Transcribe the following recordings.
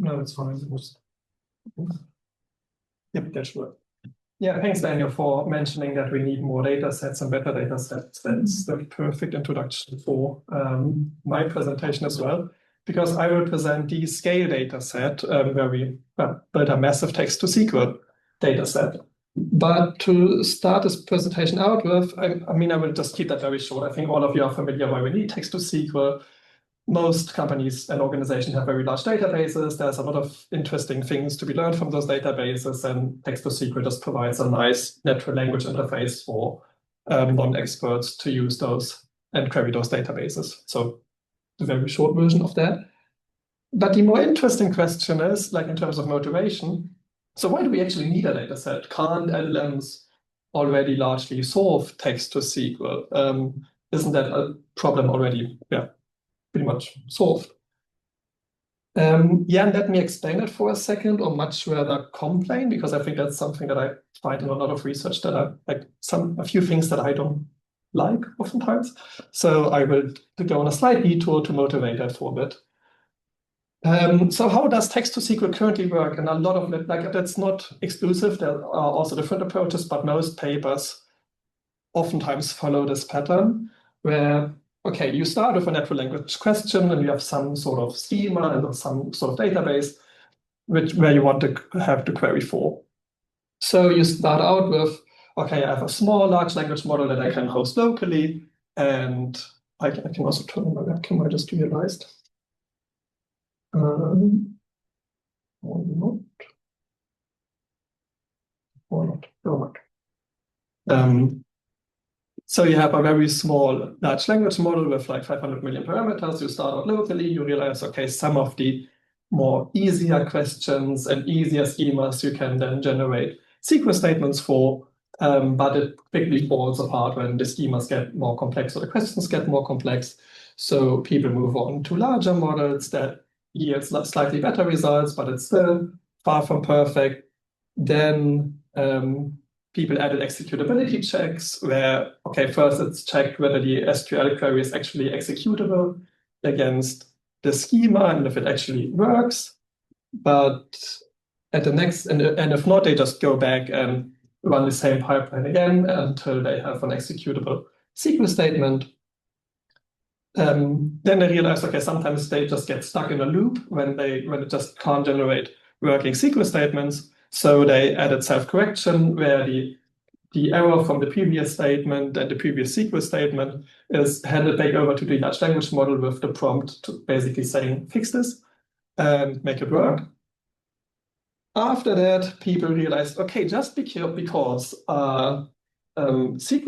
No, it's fine. Yep, that's right. Yeah, thanks, Daniel, for mentioning that we need more data sets and better data sets. That's the perfect introduction for my presentation as well, because I will present the SQaLe data set where we built a massive text-to-SQL data set. But to start this presentation out with, I mean, I will just keep that very short. I think all of you are familiar why we need text-to-SQL. Most companies and organizations have very large databases. There's a lot of interesting things to be learned from those databases, and text-to-SQL just provides a nice natural language interface for non-experts to use those and query those databases. So the very short version of that. But the more interesting question is, like in terms of motivation, so why do we actually need a data set? Can't LLMs already largely solve text-to-SQL? Isn't that a problem already? Yeah. Pretty much solved. Yeah, and let me explain it for a second, or much rather complain, because I think that's something that I find in a lot of research that I like a few things that I don't like oftentimes. So I will go on a slight detour to motivate that for a bit. So how does text-to-SQL currently work? And a lot of it, like that's not exclusive. There are also different approaches, but most papers oftentimes follow this pattern where okay, you start with a natural language question and you have some sort of schema and some sort of database where you want to have the query for. So you start out with, okay, I have a small large language model that I can host locally, and I can also turn on my webcam, I just realized. Or not. So you have a very small large language model with like 500 million parameters. You start out locally, you realize, okay, some of the more easier questions and easier schemas you can then generate SQL statements for, but it quickly falls apart when the schemas get more complex or the questions get more complex. So people move on to larger models that yield slightly better results, but it's still far from perfect. Then people added executability checks where, okay, first it's checked whether the SQL query is actually executable against the schema and if it actually works. But at the next, and if not, they just go back and run the same pipeline again until they have an executable SQL statement. Then they realize, okay, sometimes they just get stuck in a loop when it just can't generate working SQL statements. So they added self-correction where the error from the previous statement and the previous SQL statement is handed back over to the large language model with the prompt to basically saying, fix this and make it work. After that, people realized, okay, just because SQL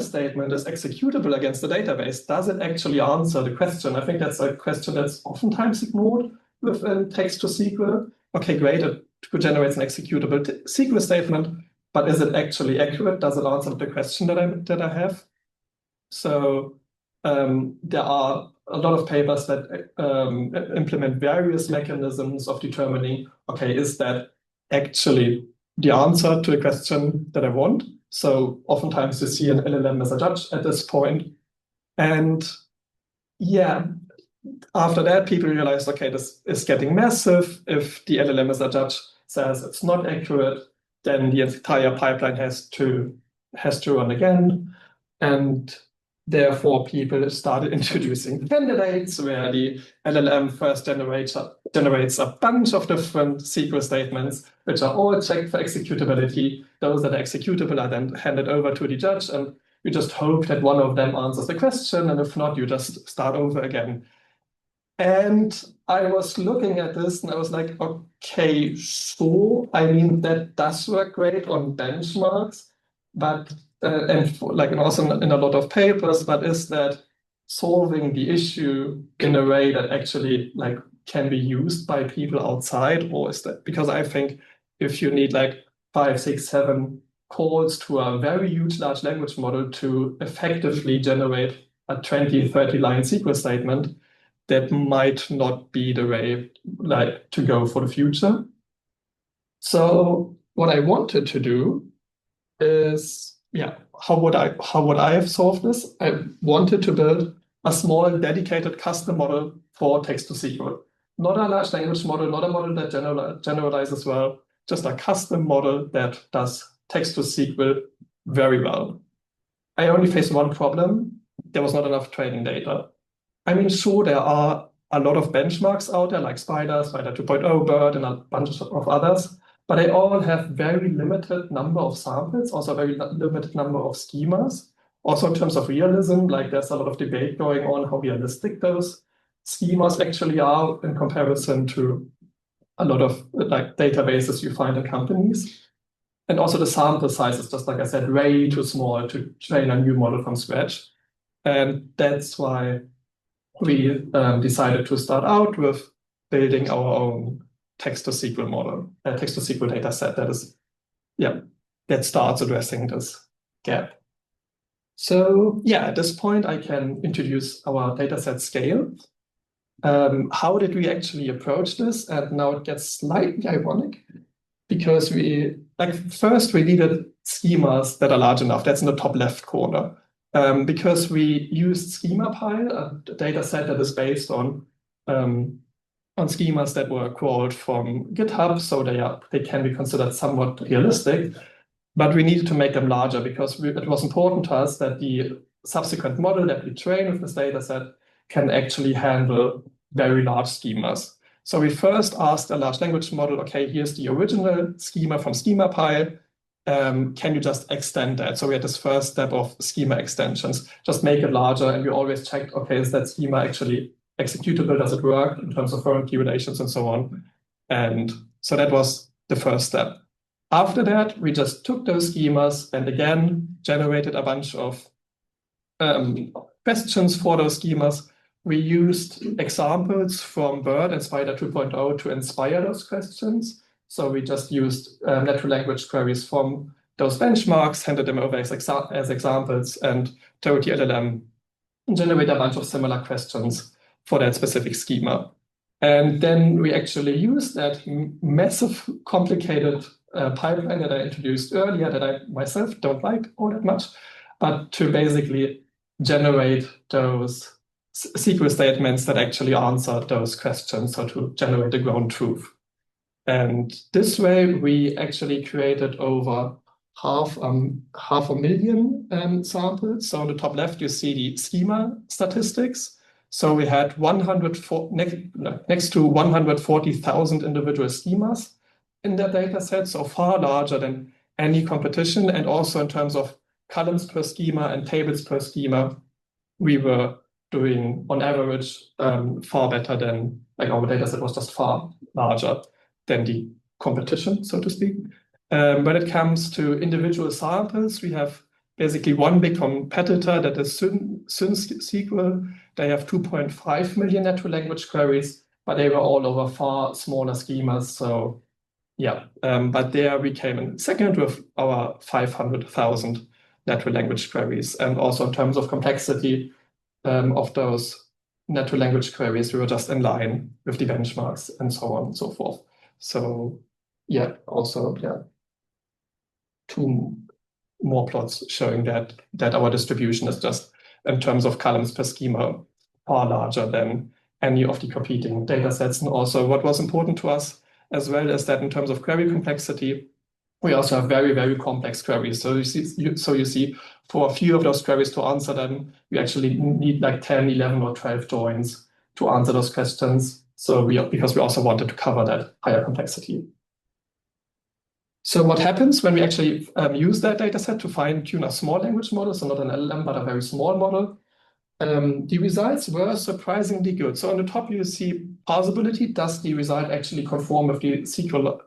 statement is executable against the database, does it actually answer the question? I think that's a question that's oftentimes ignored within text-to-SQL. Okay, great, it generates an executable SQL statement, but is it actually accurate? Does it answer the question that I have? So there are a lot of papers that implement various mechanisms of determining, okay, is that actually the answer to the question that I want? So oftentimes you see an LLM as a judge at this point. And yeah, after that, people realized, okay, this is getting massive. If the LLM as a judge says it's not accurate, then the entire pipeline has to run again. And therefore, people started introducing candidates where the LLM first generates a bunch of different SQL statements, which are all checked for executability. Those that are executable are then handed over to the judge, and you just hope that one of them answers the question, and if not, you just start over again. And I was looking at this and I was like, okay, so I mean, that does work great on benchmarks, but and also in a lot of papers, but is that solving the issue in a way that actually like can be used by people outside? Or is that, because I think if you need like 5, 6, 7 calls to a very huge large language model to effectively generate a 20, 30 line SQL statement, that might not be the way like to go for the future. So what I wanted to do is, yeah, how would I have solved this? I wanted to build a small dedicated custom model for text-to-SQL. not a large language model, not a model that generalizes well, just a custom model that does text-to-SQL very well. I only faced one problem. There was not enough training data. I mean, sure, there are a lot of benchmarks out there like Spider 2.0, BERT, and a bunch of others, but they all have very limited number of samples, also very limited number of schemas. Also in terms of realism, like there's a lot of debate going on how realistic those schemas actually are in comparison to a lot of like databases you find in companies. And also the sample size is just, like I said, way too small to train a new model from scratch. And that's why we decided to start out with building our own text-to-SQL model, text-to-SQL data set that starts addressing this gap. So yeah, at this point, I can introduce our dataset SQaLe. How did we actually approach this? And now it gets slightly ironic because first we needed schemas that are large enough. That's in the top left corner. Because we used SchemaPile, a data set that is based on schemas that were crawled from GitHub, so they can be considered somewhat realistic, but we needed to make them larger because it was important to us that the subsequent model that we train with this data set can actually handle very large schemas. So we first asked a large language model, okay, here's the original schema from SchemaPile. Can you just extend that? So we had this first step of schema extensions, just make it larger. And we always checked, okay, is that schema actually executable? Does it work in terms of foreign key relations and so on? And so that was the first step. After that, we just took those schemas and again, generated a bunch of questions for those schemas. We used examples from BERT and Spider 2.0 to inspire those questions. So we just used natural language queries from those benchmarks, handed them over as examples, and told the LLM generate a bunch of similar questions for that specific schema. And then we actually used that massive, complicated pipeline that I introduced earlier that I myself don't like all that much, but to basically generate those SQL statements that actually answer those questions, so to generate the ground truth. And this way, we actually created over half a million samples. So on the top left, you see the schema statistics. So we had next to 140,000 individual schemas in that data set, so far larger than any competition. And also in terms of columns per schema and tables per schema, we were doing on average far better than, like our data set was just far larger than the competition, so to speak. When it comes to individual samples, we have basically one big competitor that is SQL. They have 2.5 million natural language queries, but they were all over far smaller schemas. So yeah, but there we came in second with our 500,000 natural language queries. And also in terms of complexity of those natural language queries, we were just in line with the benchmarks and so on and so forth. So yeah, also, yeah, two more plots showing that our distribution is just in terms of columns per schema far larger than any of the competing data sets. And also what was important to us as well is that in terms of query complexity, we also have very, very complex queries. So you see for a few of those queries to answer them, we actually need like 10, 11 or 12 joins to answer those questions. So because we also wanted to cover that higher complexity. So what happens when we actually use that data set to fine-tune a small language model, so not an LLM, but a very small model? The results were surprisingly good. So on the top, you see parsability. Does the result actually conform with the SQLite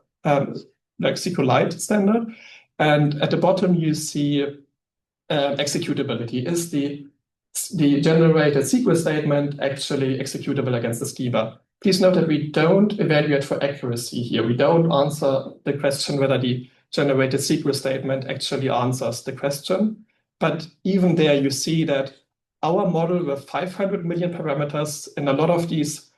standard? And at the bottom, you see executability. Is the generated SQL statement actually executable against the schema? Please note that we don't evaluate for accuracy here. We don't answer the question whether the generated SQL statement actually answers the question. But even there, you see that our model with 500 million parameters in a lot of these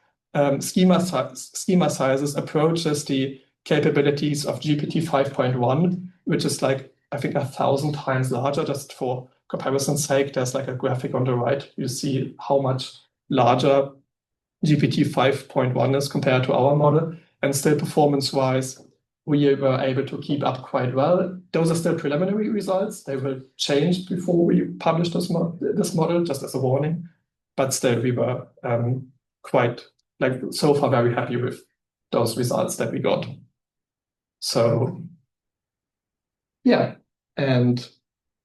schema sizes approaches the capabilities of GPT 5.1, which is like, I think, 1,000 times larger. Just for comparison's sake, there's like a graphic on the right. You see how much larger GPT 5.1 is compared to our model, and still performance-wise, we were able to keep up quite well. Those are still preliminary results. They will change before we publish this model, just as a warning. But still, we were quite, so far very happy with those results that we got. So, yeah, and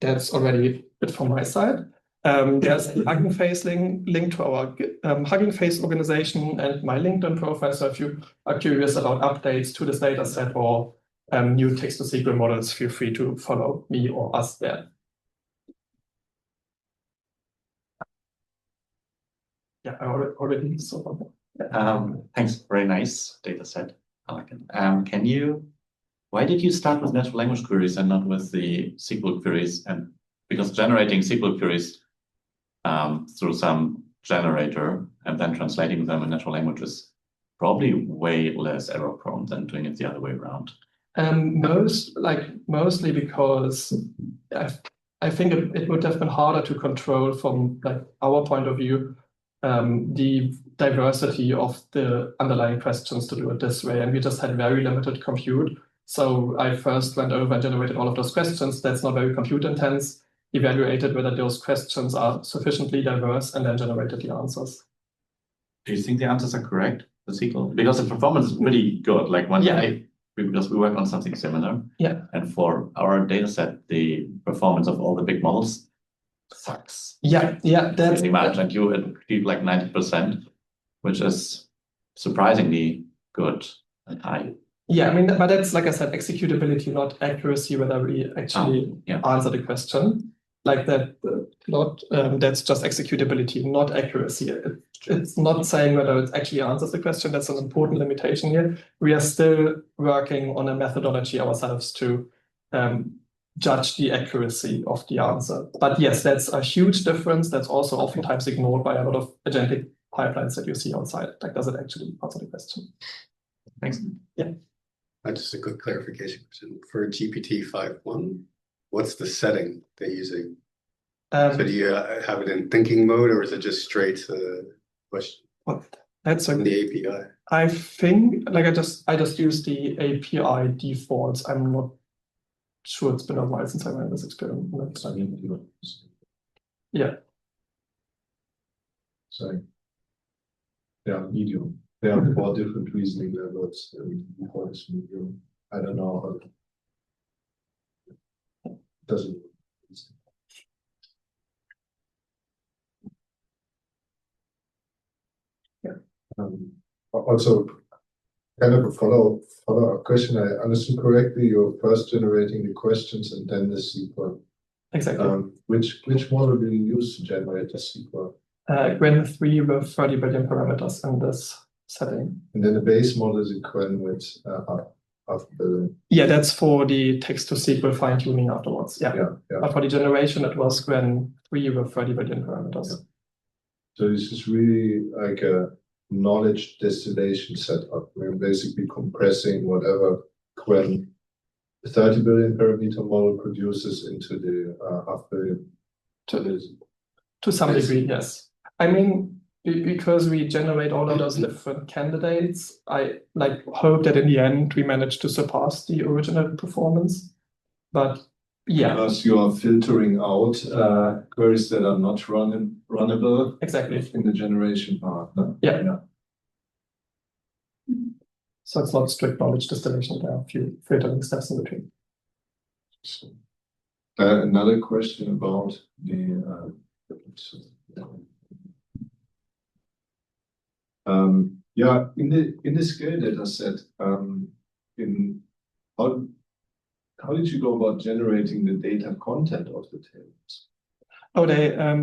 that's already it from my side. There's a Hugging Face link to our Hugging Face organization and my LinkedIn profile. So if you are curious about updates to this data set or new text-to-SQL models, feel free to follow me or us there. Yeah, I already saw that. Thanks, very nice data set. I like it. Why did you start with natural language queries and not with the SQL queries? And because generating SQL queries through some generator and then translating them in natural language is probably way less error prone than doing it the other way around. Mostly because I think it would have been harder to control from our point of view the diversity of the underlying questions to do it this way, and we just had very limited compute. So I first went over and generated all of those questions. That's not very compute intense. Evaluated whether those questions are sufficiently diverse, and then generated the answers. Do you think the answers are correct, the SQL? Because the performance is pretty good. Because we work on something similar. Yeah. And for our data set, the performance of all the big models sucks. Yeah, that's pretty much. And you achieve 90%, which is surprisingly good and high. Yeah, I mean, but that's, like I said, executability, not accuracy, whether we actually answer the question. Like that plot, that's just executability, not accuracy. It's not saying whether it actually answers the question. That's an important limitation here. We are still working on a methodology ourselves to judge the accuracy of the answer. But yes, that's a huge difference. That's also oftentimes ignored by a lot of agentic pipelines that you see outside. Does it actually answer the question? Thanks. Yeah. Just a quick clarification question. For GPT 5.1, what's the setting they're using? So do you have it in thinking mode, or is it just straight question? That's from the API? I think I just use the API defaults. I'm not sure. It's been a while since I ran this experiment. Yeah. Sorry. Yeah, medium. There are 4 different reasoning levels and default is medium. I don't know how it doesn't. Also, kind of a follow-up question. I understood correctly, you're first generating the questions and then the SQL. Exactly. Which model do you use to generate the SQL? Gwen 3 with 30 billion parameters in this setting. And then the base model is a Gwen with half a billion. Yeah, that's for the text-to-SQL fine-tuning afterwards. Yeah. But for the generation, it was Gwen 3 with 30 billion parameters. Yeah. So this is really like a knowledge distillation setup. We're basically compressing whatever Gwen 30 billion parameter model produces into the half billion. To some degree, yes. I mean, because we generate all of those different candidates, I hope that in the end we manage to surpass the original performance. But yeah. Because you are filtering out queries that are not runnable. Exactly. In the generation part. No? Yeah. So it's not strict knowledge distillation. There are a few filtering steps in between. Another question about the in the SQaLe data set, how did you go about generating the data content of the tables?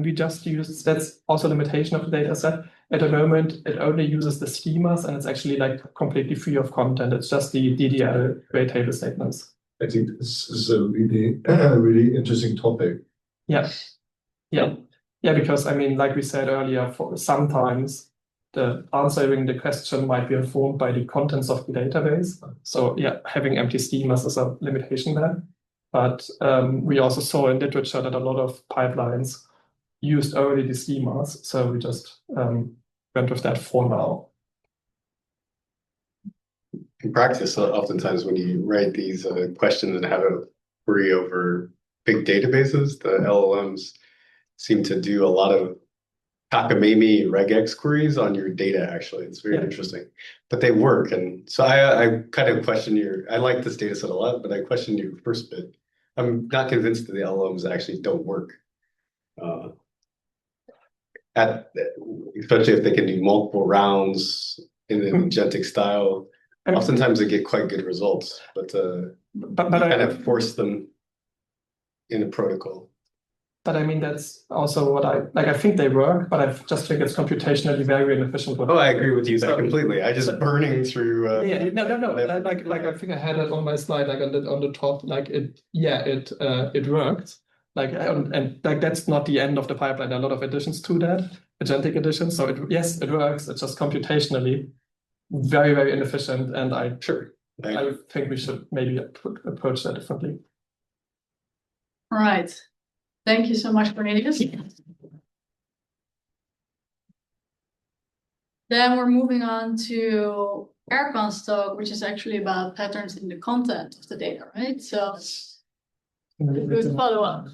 We just use, that's also a limitation of the data set. At the moment, it only uses the schemas, and it's actually completely free of content. It's just the DDL grade table statements. I think this is a really interesting topic. Yeah. Because I mean, like we said earlier, sometimes the answering the question might be informed by the contents of the database. So yeah, having empty schemas is a limitation there. But we also saw in literature that a lot of pipelines used already the schemas. So we just went with that for now. In practice, oftentimes when you write these questions and have a query over big databases, the LLMs seem to do a lot of cockamamie regex queries on your data, actually. It's very interesting. But they work. And so I kind of question I like this data set a lot, but I question your first bit. I'm not convinced that the LLMs actually don't work. Especially if they can do multiple rounds in an agentic style. Oftentimes they get quite good results, but I kind of force them in a protocol. But I mean, that's also what I think they work, but I just think it's computationally very inefficient. Oh, I agree with you completely. I just burning through. No. Like I think I had it on my slide, like on the top, like it worked. Like and like that's not the end of the pipeline. There are a lot of additions to that, agentic additions. So it works. It's just computationally very, very inefficient. And I think we should maybe approach that differently. All right. Thank you so much, Cornelius. Then we're moving on to Erkan's talk, which is actually about patterns in the content of the data, right? So good follow-up.